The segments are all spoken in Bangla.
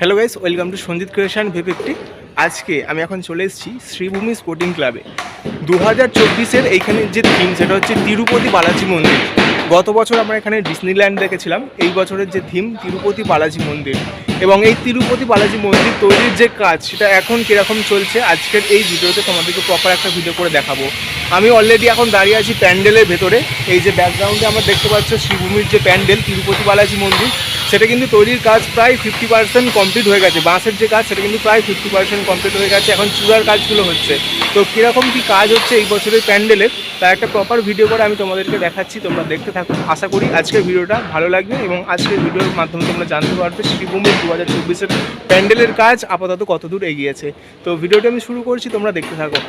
Hello guys, welcome to Sanjit creation V50। আজকে আমি এখন চলে এসেছি শ্রীভূমি স্পোর্টিং ক্লাবে। 2024-এর এইখানে যে থিম সেটা হচ্ছে তিরুপতি বালাজি মন্দির। গত বছর আমরা এখানে ডিজনিল্যান্ড দেখেছিলাম, এই বছরের যে থিম তিরুপতি বালাজি মন্দির। এবং এই তিরুপতি বালাজি মন্দির তৈরির যে কাজ সেটা এখন কীরকম চলছে আজকের এই ভিডিওতে তোমাদেরকে প্রপার একটা ভিডিও করে দেখাবো। আমি অলরেডি এখন দাঁড়িয়ে আছি প্যান্ডেলের ভেতরে। এই যে ব্যাকগ্রাউন্ডে আমরা দেখতে পাচ্ছ শ্রীভূমির যে প্যান্ডেল তিরুপতি বালাজি মন্দির, সেটা কিন্তু তৈরির কাজ প্রায় 50% কমপ্লিট হয়ে গেছে। বাঁশের যে কাজ সেটা কিন্তু প্রায় 50% কমপ্লিট হয়ে গেছে, এখন চূড়ার কাজগুলো হচ্ছে। তো কীরকম কী কাজ হচ্ছে এই বছরের প্যান্ডেলের তার একটা প্রপার ভিডিও করে আমি তোমাদেরকে দেখাচ্ছি, তোমরা দেখতে থাকো। আশা করি আজকের ভিডিওটা ভালো লাগবে এবং আজকের ভিডিওর মাধ্যমে তোমরা জানতে পারবে শ্রীভূমির 2024-এর প্যান্ডেলের কাজ আপাতত কতদূর এগিয়েছে। তো ভিডিওটা আমি শুরু করছি, তোমরা দেখতে থাকো।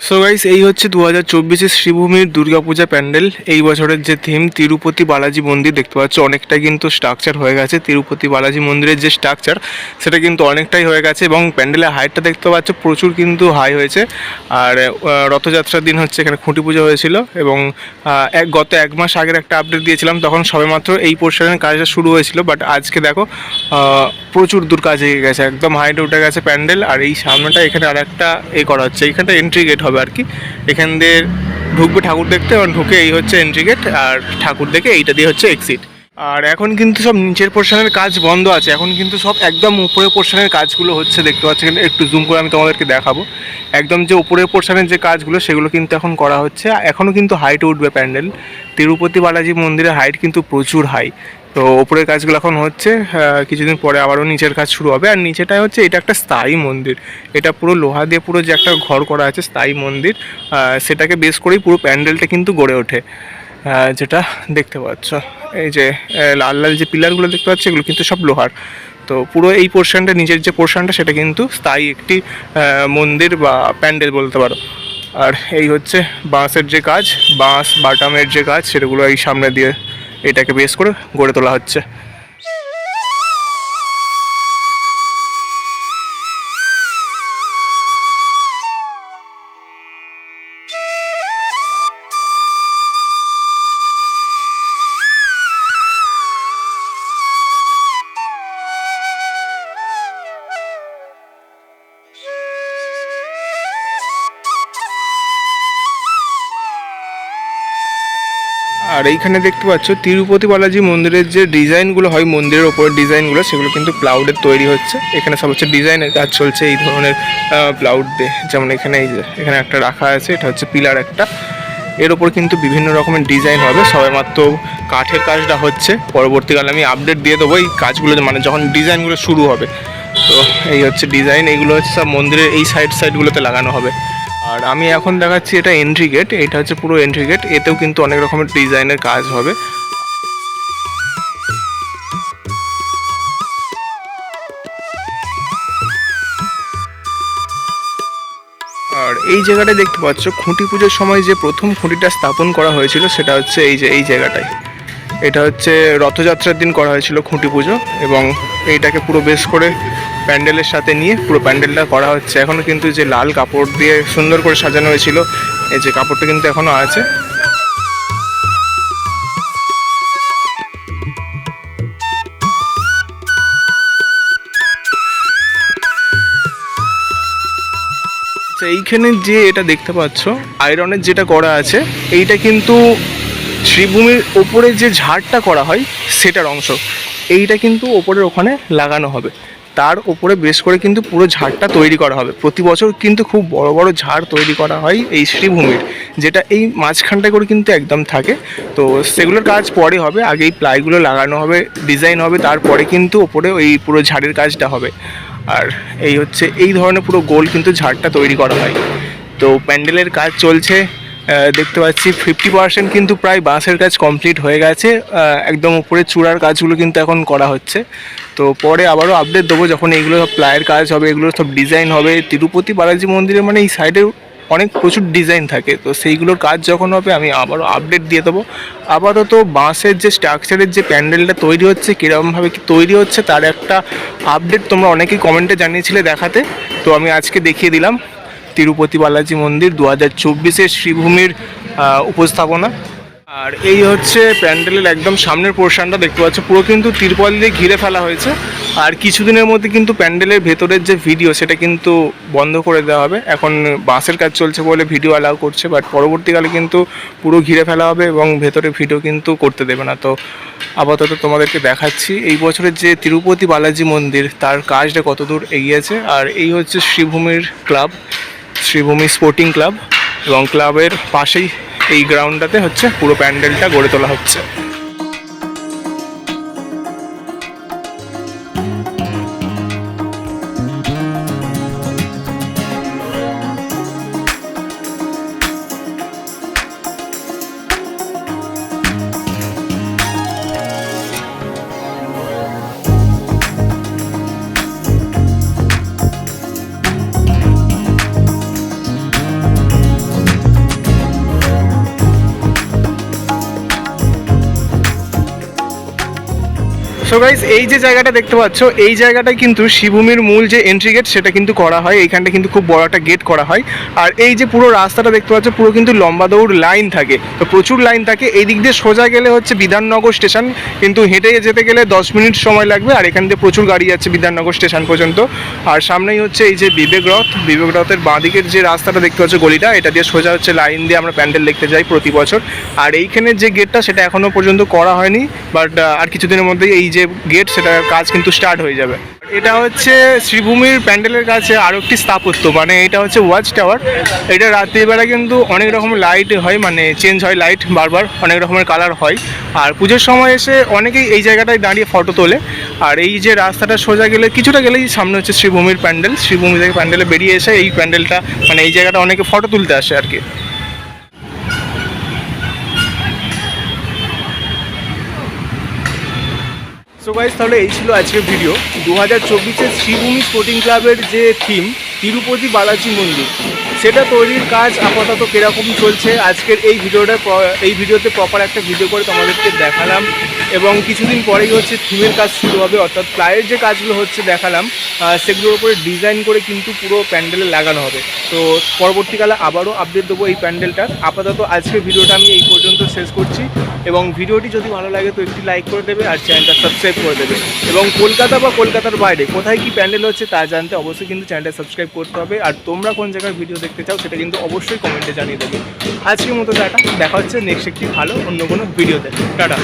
সো গাইস, এই হচ্ছে 2024-এর শ্রীভূমির দুর্গাপূজা প্যান্ডেল। এই বছরের যে থিম তিরুপতি বালাজি মন্দির, দেখতে পাচ্ছ অনেকটাই কিন্তু স্ট্রাকচার হয়ে গেছে। তিরুপতি বালাজি মন্দিরের যে স্ট্রাকচার সেটা কিন্তু অনেকটাই হয়ে গেছে এবং প্যান্ডেলের হাইটটা দেখতে পাচ্ছ প্রচুর কিন্তু হাই হয়েছে। আর রথযাত্রার দিন হচ্ছে এখানে খুঁটি পুজো হয়েছিল এবং গত এক মাস আগের একটা আপডেট দিয়েছিলাম, তখন সবেমাত্র এই পোর্শনের কাজটা শুরু হয়েছিল। বাট আজকে দেখো প্রচুর দূর কাজ এগিয়ে গেছে, একদম হাইটে উঠে গেছে প্যান্ডেল। আর এই সামনেটা এখানে আর একটা করা হচ্ছে, এইখানটা এন্ট্রি গেট হবে আর কি। এখান দিয়ে ঢুকবে ঠাকুর দেখতে, এবং ঢুকে এই হচ্ছে এন্ট্রি গেট, আর ঠাকুর দেখে এইটা দিয়ে হচ্ছে এক্সিট। আর এখন কিন্তু সব নিচের পোর্শনের কাজ বন্ধ আছে, এখন কিন্তু সব একদম উপরের পোর্শনের কাজগুলো হচ্ছে। দেখতে পাচ্ছি একটু জুম করে আমি তোমাদেরকে দেখাবো। একদম যে উপরের পোর্শনের যে কাজগুলো সেগুলো কিন্তু এখন করা হচ্ছে। এখনও কিন্তু হাইটে উঠবে প্যান্ডেল। তিরুপতি বালাজি মন্দিরের হাইট কিন্তু প্রচুর হাই। তো ওপরের কাজগুলো এখন হচ্ছে, কিছুদিন পরে আবারও নিচের কাজ শুরু হবে। আর নিচেটায় হচ্ছে এটা একটা স্থায়ী মন্দির, এটা পুরো লোহা দিয়ে পুরো যে একটা ঘর করা আছে স্থায়ী মন্দির, সেটাকে বেস করেই পুরো প্যান্ডেলটা কিন্তু গড়ে ওঠে। যেটা দেখতে পাচ্ছ, এই যে লাল লাল যে পিলারগুলো দেখতে পাচ্ছ এগুলো কিন্তু সব লোহার। তো পুরো এই পোর্শনটা, নিচের যে পোর্শনটা সেটা কিন্তু স্থায়ী একটি মন্দির বা প্যান্ডেল বলতে পারো। আর এই হচ্ছে বাঁশের যে কাজ, বাঁশ বাটামের যে কাজ, সেগুলো এই সামনে দিয়ে এটাকে বেস করে গড়ে তোলা হচ্ছে। আর এইখানে দেখতে পাচ্ছ তিরুপতি বালাজি মন্দিরের যে ডিজাইনগুলো হয়, মন্দিরের ওপরের ডিজাইনগুলো, সেগুলো কিন্তু প্লাউডের তৈরি হচ্ছে। এখানে সব হচ্ছে ডিজাইনের কাজ চলছে এই ধরনের প্লাউড দিয়ে। যেমন এখানে এই যে এখানে একটা রাখা আছে, এটা হচ্ছে পিলার একটা, এর ওপর কিন্তু বিভিন্ন রকমের ডিজাইন হবে। সবেমাত্র কাঠের কাজটা হচ্ছে, পরবর্তীকালে আমি আপডেট দিয়ে দেবো এই কাজগুলো, মানে যখন ডিজাইনগুলো শুরু হবে। তো এই হচ্ছে ডিজাইন, এইগুলো হচ্ছে সব মন্দিরের এই সাইডগুলোতে লাগানো হবে। আর আমি এখন দেখাচ্ছি এটা এন্ট্রি গেট, এটা হচ্ছে পুরো এন্ট্রি গেট, এতেও কিন্তু অনেক রকমের ডিজাইনের কাজ হবে। আর এই জায়গাটায় দেখতে পাচ্ছ খুঁটি পুজোর সময় যে প্রথম খুঁটিটা স্থাপন করা হয়েছিল সেটা হচ্ছে এই যে এই জায়গাটায়। এটা হচ্ছে রথযাত্রার দিন করা হয়েছিল খুঁটি পুজো, এবং এইটাকে পুরো বেস করে প্যান্ডেলের সাথে নিয়ে পুরো প্যান্ডেলটা করা হচ্ছে। এখনও কিন্তু যে লাল কাপড় দিয়ে সুন্দর করে সাজানো হয়েছিল, এই যে কাপড়টা কিন্তু এখনও আছে। এইখানে যে এটা দেখতে পাচ্ছ আয়রনের যেটা করা আছে, এইটা কিন্তু শ্রীভূমির ওপরে যে ঝাড়টা করা হয় সেটার অংশ। এইটা কিন্তু ওপরের ওখানে লাগানো হবে, তার ওপরে বেশ করে কিন্তু পুরো ঝাড়টা তৈরি করা হবে। প্রতি বছর কিন্তু খুব বড় বড় ঝাড় তৈরি করা হয় এই শ্রীভূমির, যেটা এই মাঝখানটা করে কিন্তু একদম থাকে। তো সেগুলোর কাজ পরে হবে, আগে এই প্লাইগুলো লাগানো হবে, ডিজাইন হবে, তারপরে কিন্তু ওপরে ওই পুরো ঝাড়ের কাজটা হবে। আর এই হচ্ছে এই ধরনের পুরো গোল কিন্তু ঝাড়টা তৈরি করা হয়। তো প্যান্ডেলের কাজ চলছে, দেখতে পাচ্ছি 50% কিন্তু প্রায় বাঁশের কাজ কমপ্লিট হয়ে গেছে। একদম উপরে চূড়ার কাজগুলো কিন্তু এখন করা হচ্ছে। তো পরে আবারও আপডেট দেবো যখন এইগুলো সব প্লাইয়ের কাজ হবে, এগুলো সব ডিজাইন হবে। তিরুপতি বালাজি মন্দিরে মানে এই সাইডে অনেক প্রচুর ডিজাইন থাকে, তো সেইগুলোর কাজ যখন হবে আমি আবারও আপডেট দিয়ে দেবো। আপাতত বাঁশের যে স্ট্রাকচারের যে প্যান্ডেলটা তৈরি হচ্ছে, কীরকমভাবে কী তৈরি হচ্ছে তার একটা আপডেট তোমরা অনেকেই কমেন্টে জানিয়েছিলে দেখাতে, তো আমি আজকে দেখিয়ে দিলাম। তিরুপতি বালাজি মন্দির 2024-এর শ্রীভূমির উপস্থাপনা। আর এই হচ্ছে প্যান্ডেলের একদম সামনের পোর্শনটা দেখতে পাচ্ছ, পুরো কিন্তু তিরপল দিয়ে ঘিরে ফেলা হয়েছে। আর কিছুদিনের মধ্যে কিন্তু প্যান্ডেলের ভেতরের যে ভিডিও সেটা কিন্তু বন্ধ করে দেওয়া হবে। এখন বাসের কাজ চলছে বলে ভিডিও অ্যালাউ করছে, বাট পরবর্তীকালে কিন্তু পুরো ঘিরে ফেলা হবে এবং ভেতরে ভিডিও কিন্তু করতে দেবে না। তো আপাতত তোমাদেরকে দেখাচ্ছি এই বছরের যে তিরুপতি বালাজি মন্দির তার কাজটা কতদূর এগিয়েছে। আর এই হচ্ছে শ্রীভূমির ক্লাব, শ্রীভূমি স্পোর্টিং ক্লাব, এবং ক্লাবের পাশেই এই গ্রাউন্ডটাতে হচ্ছে পুরো প্যান্ডেলটা গড়ে তোলা হচ্ছে। সো গাইস, এই যে জায়গাটা দেখতে পাচ্ছ, এই জায়গাটায় কিন্তু শ্রীভূমির মূল যে এন্ট্রি গেট সেটা কিন্তু করা হয়। এইখানটা কিন্তু খুব বড় একটা গেট করা হয়। আর এই যে পুরো রাস্তাটা দেখতে পাচ্ছ, পুরো কিন্তু লম্বা দৌড় লাইন থাকে, তো প্রচুর লাইন থাকে। এই দিক দিয়ে সোজা গেলে হচ্ছে বিধাননগর স্টেশন, কিন্তু হেঁটে যেতে গেলে 10 মিনিট সময় লাগবে। আর এখান দিয়ে প্রচুর গাড়ি যাচ্ছে বিধাননগর স্টেশন পর্যন্ত। আর সামনেই হচ্ছে এই যে বিবেক রথ, বিবেক রথের বাঁ দিকের যে রাস্তাটা দেখতে পাচ্ছ গলিটা, এটা দিয়ে সোজা হচ্ছে লাইন দিয়ে আমরা প্যান্ডেল দেখতে যাই প্রতি বছর। আর এইখানের যে গেটটা সেটা এখনও পর্যন্ত করা হয়নি, বাট আর কিছুদিনের মধ্যেই এই যে গেট সেটার কাজ কিন্তু স্টার্ট হয়ে যাবে। এটা হচ্ছে শ্রীভূমির প্যান্ডেলের কাছে আরও একটি স্থাপত্য, মানে এটা হচ্ছে ওয়াচ টাওয়ার। এটা রাত্রিবেলা কিন্তু অনেক রকম লাইট হয়, মানে চেঞ্জ হয় লাইট, বারবার অনেক রকমের কালার হয়। আর পুজোর সময় এসে অনেকেই এই জায়গাটায় দাঁড়িয়ে ফটো তোলে। আর এই যে রাস্তাটা সোজা গেলে কিছুটা গেলেই সামনে হচ্ছে শ্রীভূমির প্যান্ডেল। শ্রীভূমি থেকে প্যান্ডেলে বেরিয়ে এসে এই প্যান্ডেলটা, মানে এই জায়গাটা অনেকে ফটো তুলতে আসে আর কি। সো গাইস, তাহলে এই ছিল আজকের ভিডিও। 2024-এর শ্রীভূমি স্পোর্টিং ক্লাবের যে থিম তিরুপতি বালাজি মন্দির, সেটা তৈরির কাজ আপাতত কীরকম চলছে আজকের এই ভিডিওতে প্রপার একটা ভিডিও করে তোমাদেরকে দেখালাম। এবং কিছুদিন পরেই হচ্ছে থিমের কাজ শুরু হবে, অর্থাৎ প্লাইয়ের যে কাজগুলো হচ্ছে দেখালাম, সেগুলোর উপরে ডিজাইন করে কিন্তু পুরো প্যান্ডেলে লাগানো হবে। তো পরবর্তীকালে আবারও আপডেট দেবো এই প্যান্ডেলটার। আপাতত আজকের ভিডিওটা আমি এই পর্যন্ত শেষ করছি, এবং ভিডিওটি যদি ভালো লাগে তো একটি লাইক করে দেবে আর চ্যানেলটা সাবস্ক্রাইব করে দেবে। এবং কলকাতা বা কলকাতার বাইরে কোথায় কি প্যান্ডেল হচ্ছে তা জানতে অবশ্যই কিন্তু চ্যানেলটা সাবস্ক্রাইব করতে হবে। আর তোমরা কোন জায়গার ভিডিও দেখতে চাও সেটা কিন্তু অবশ্যই কমেন্টে জানিয়ে দেবে। আজকের মতো টাটা, দেখা হচ্ছে নেক্সট একটি ভালো অন্য কোনো ভিডিওতে। টাটা।